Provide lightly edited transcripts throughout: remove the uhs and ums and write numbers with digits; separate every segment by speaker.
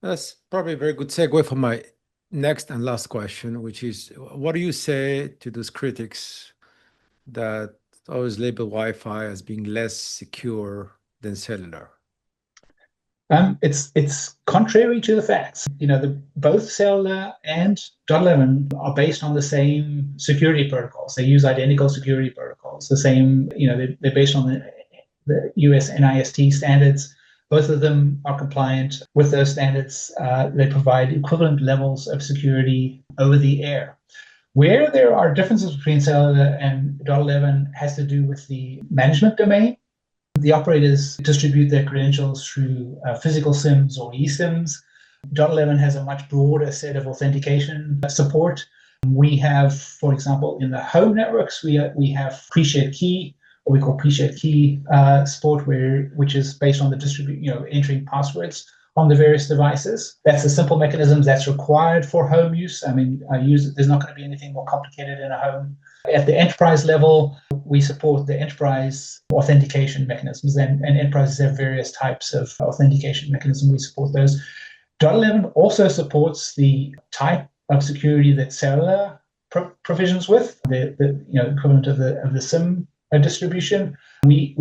Speaker 1: That's probably a very good segue for my next and last question, which is what do you say to those critics that always label Wi-Fi as being less secure than cellular?
Speaker 2: It's contrary to the facts. Both Cellular and .11 are based on the same security protocols. They use identical security protocols. The same, they're based on the US NIST standards. Both of them are compliant with those standards. They provide equivalent levels of security over the air. Where there are differences between Cellular and .11 has to do with the management domain. The operators distribute their credentials through physical SIMs or eSIMs. .11 has a much broader set of authentication support. We have, for example, in the home networks, we have pre-shared key, or we call pre-shared key support, which is based on the entering passwords on the various devices. That's a simple mechanism that's required for home use. I mean, there's not going to be anything more complicated in a home. At the enterprise level, we support the enterprise authentication mechanisms, and enterprises have various types of authentication mechanisms. We support those. .11 also supports the type of security that Cellular provisions with the equivalent of the SIM distribution. We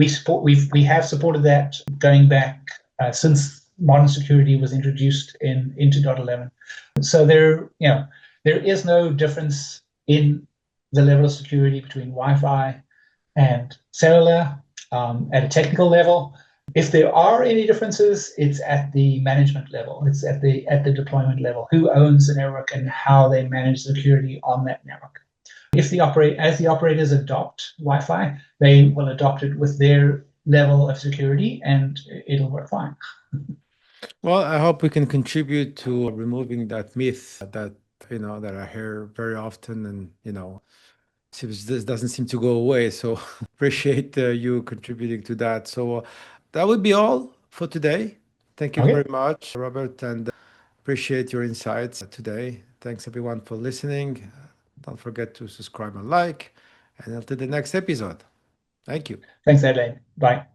Speaker 2: have supported that going back since modern security was introduced into .11. So there is no difference in the level of security between Wi-Fi and cellular at a technical level. If there are any differences, it's at the management level. It's at the deployment level. Who owns the network and how they manage security on that network. As the operators adopt Wi-Fi, they will adopt it with their level of security, and it'll work fine.
Speaker 1: Well, I hope we can contribute to removing that myth that that I hear very often, and this doesn't seem to go away. So appreciate you contributing to that. So that would be all for today. Thank you very
Speaker 2: Okay.
Speaker 1: much, Robert, and appreciate your insights today. Thanks everyone for listening. Don't forget to subscribe and like, and until the next episode. Thank you.
Speaker 2: Thanks, Adelaide. Bye.